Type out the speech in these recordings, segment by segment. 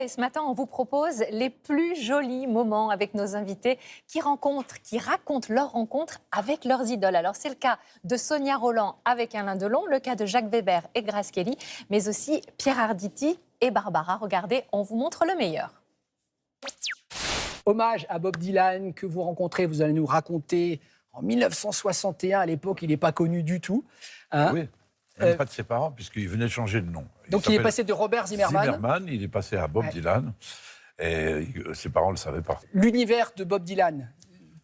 Et ce matin, on vous propose les plus jolis moments avec nos invités qui racontent leur rencontre avec leurs idoles. Alors, c'est le cas de Sonia Rolland avec Alain Delon, le cas de Jacques Weber et Grace Kelly, mais aussi Pierre Arditi et Barbara. Regardez, on vous montre le meilleur. Hommage à Bob Dylan que vous rencontrez, vous allez nous raconter en 1961. À l'époque, il n'est pas connu du tout. Hein. Oui, même pas de ses parents, puisqu'il venait de changer de nom. Donc il est passé de Robert Zimmerman. Zimmerman, il est passé à Bob Dylan, et ses parents ne le savaient pas. L'univers de Bob Dylan,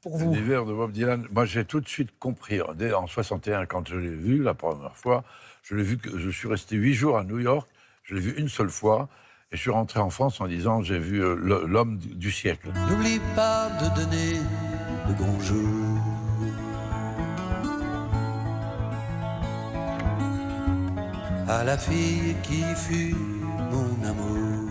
pour vous? L'univers de Bob Dylan, moi j'ai tout de suite compris. Dès en 61, quand je l'ai vu la première fois, je suis resté 8 jours à New York, je l'ai vu une seule fois, et je suis rentré en France en disant j'ai vu l'homme du siècle. N'oublie pas de donner le bonjour à la fille qui fut mon amour.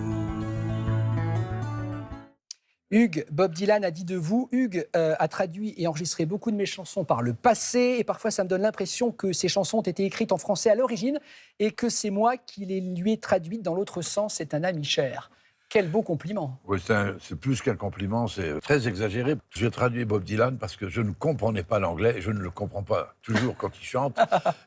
Hugues, Bob Dylan a dit de vous, Hugues a traduit et enregistré beaucoup de mes chansons par le passé, et parfois ça me donne l'impression que ces chansons ont été écrites en français à l'origine et que c'est moi qui les lui ai traduites dans l'autre sens. C'est un ami cher. Quel beau compliment. Oui, c'est plus qu'un compliment, c'est très exagéré. J'ai traduit Bob Dylan parce que je ne comprenais pas l'anglais et je ne le comprends pas toujours quand il chante.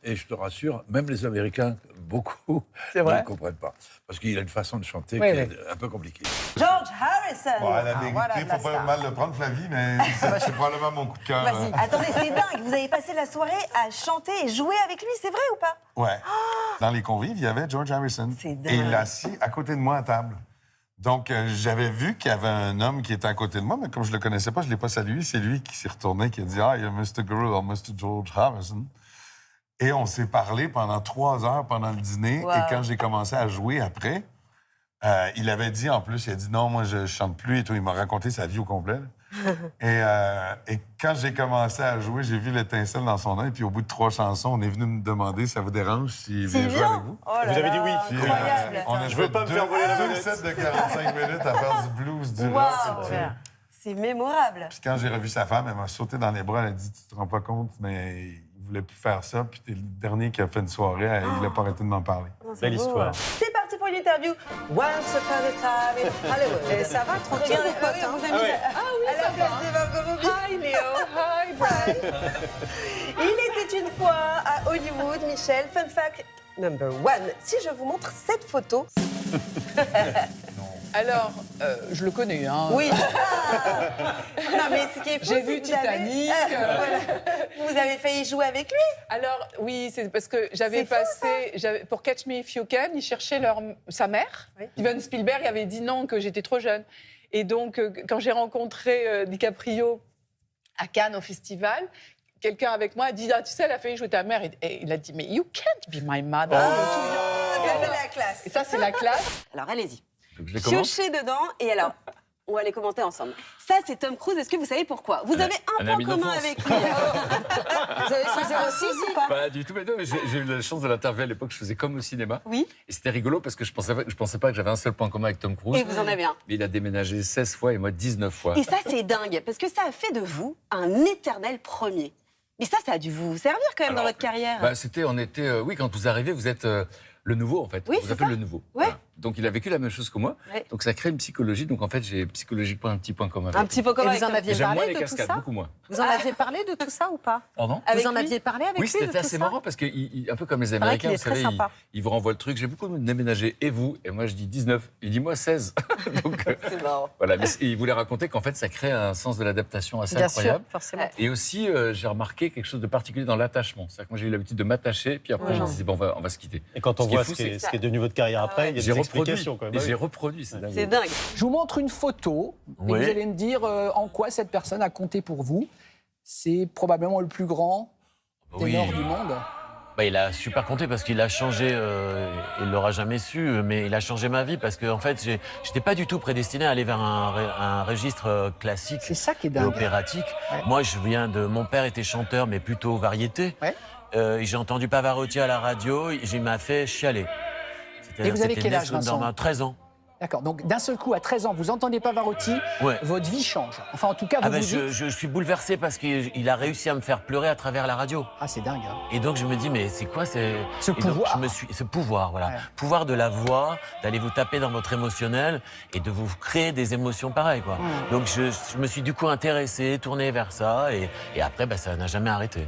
Et je te rassure, même les Américains, beaucoup, ne le comprennent pas. Parce qu'il a une façon de chanter qui est un peu compliquée. George Harrison. Bon, la vérité, il ne faut pas mal le prendre, Flavie, mais c'est probablement mon coup de cœur. Vas-y. Attendez, c'est dingue. Vous avez passé la soirée à chanter et jouer avec lui, c'est vrai ou pas? Ouais. Dans les convives, il y avait George Harrison. C'est dingue. Et il l'a assis à côté de moi à table. Donc, j'avais vu qu'il y avait un homme qui était à côté de moi, mais comme je ne le connaissais pas, je ne l'ai pas salué. C'est lui qui s'est retourné, qui a dit « Ah, il y a Mr. Guru, Mr. George Harrison ». Et on s'est parlé pendant 3 heures pendant le dîner. Wow. Et quand j'ai commencé à jouer après, il avait dit en plus, il a dit « Non, moi, je ne chante plus » et tout. Il m'a raconté sa vie au complet. Et quand j'ai commencé à jouer, j'ai vu l'étincelle dans son œil. Puis au bout de 3 chansons, on est venu me demander ça vous dérange s'il vient jouer avec vous. Oh là Vous avez dit oui. là, incroyable. On a Je veux pas me faire voler la vedette. 2 sets de 45 minutes à faire du blues, du rock. Wow. tu sais. C'est mémorable. Puis quand j'ai revu sa femme, elle m'a sauté dans les bras. Elle a dit « Tu te rends pas compte, mais il voulait plus faire ça. Puis t'es le dernier qui a fait une soirée. Il n'a pas arrêté de m'en parler. Belle histoire. C'est parti pour une interview. Once upon a time in Hollywood. Et ça va, tranquille, les potes, hein. Ah ouais. À la place de Margot Robbie. Hi, Léo. Hi, Brian. Il était une fois à Hollywood, Michel. Fun fact number 1. Si je vous montre cette photo... Alors, je le connais, hein. Oui. Non, mais ce qui est fou, J'ai c'est vu que vous avez- Titanic. Voilà. Vous avez failli jouer avec lui. Alors, oui, c'est parce que j'avais passé... pour Catch Me If You Can, ils cherchaient sa mère. Oui. Steven Spielberg avait dit non, que j'étais trop jeune. Et donc, quand j'ai rencontré DiCaprio à Cannes, au festival... Quelqu'un avec moi a dit, ah, tu sais, elle a failli jouer ta mère. Et il a dit, mais you can't be my mother. Ça, c'est la classe. Et ça, c'est la classe. Alors, allez-y. Donc je les commence. Piochez dedans. Et alors, on va les commenter ensemble. Ça, c'est Tom Cruise. Est-ce que vous savez pourquoi? Vous avez un point ami commun d'enfance. avec lui. Vous avez son 06 ou pas? Pas du tout, mais non, mais j'ai eu la chance de l'interviewer à l'époque, je faisais comme au cinéma. Oui. Et c'était rigolo parce que je pensais pas que j'avais un seul point commun avec Tom Cruise. Et vous en avez un. Mais il a déménagé 16 fois et moi 19 fois. Et ça, c'est dingue. Parce que ça a fait de vous un éternel premier. Mais ça a dû vous servir quand même dans votre carrière. Bah, oui, quand vous arrivez, vous êtes le nouveau en fait. Oui, on vous c'est appelle ça. le nouveau. Ouais. Voilà. Donc il a vécu la même chose que moi. Ouais. Donc ça crée une psychologie. Donc en fait, j'ai psychologiquement un petit point commun. Un avec petit lui. peu comme Et avec vous en Tom aviez J'aime moins parlé les de tout cascades, ça? beaucoup moins. Vous en aviez parlé de tout ça ou pas? Pardon? Avec Vous en lui aviez parlé avec Oui, lui de c'était tout assez ça? marrant parce que, un peu comme les paraît Américains, qu'il est vous très savez, sympa. ils vous renvoient le truc. J'ai beaucoup déménagé, et vous? Et moi, je dis 19. Il dit, moi, 16. Donc, C'est marrant. voilà. Mais il voulait raconter qu'en fait, ça crée un sens de l'adaptation assez Bien sûr, incroyable. forcément. Et aussi, j'ai remarqué quelque chose de particulier dans l'attachement. C'est-à-dire que moi, j'ai eu l'habitude de m'attacher, puis après, je me disais, bon, on va se quitter. Et quand on Ce qui est voit fou, ce qui c'est est devenu votre carrière après, il y a J'ai des reproduit. explications quand même. Et Ah oui. j'ai reproduit, c'est dingue. C'est dingue. Je vous montre une photo et Oui. vous allez me dire en quoi cette personne a compté pour vous. C'est probablement le plus grand ténor du monde. Bah, il a super compté parce qu'il a changé, il l'aura jamais su, mais il a changé ma vie parce que en fait, j'étais pas du tout prédestiné à aller vers un registre classique C'est ça qui est et dingue. opératique. Ouais. Moi, mon père était chanteur, mais plutôt variété. Ouais. J'ai entendu Pavarotti à la radio, il m'a fait chialer. Et vous avez C'était quel âge, Nessun Vincent Dorma, 13 ans. D'accord. Donc d'un seul coup, à 13 ans, vous entendez Pavarotti, Ouais. votre vie change. Enfin, en tout cas, vous Ah ben, vous dites... je suis bouleversé parce qu'il a réussi à me faire pleurer à travers la radio. Ah, c'est dingue. Hein. Et donc je me dis, mais c'est quoi Ce et donc, pouvoir. ce pouvoir, voilà. Ouais. Pouvoir de la voix, d'aller vous taper dans votre émotionnel et de vous créer des émotions pareilles, quoi. Donc je me suis du coup intéressé, tourné vers ça et après, ça n'a jamais arrêté.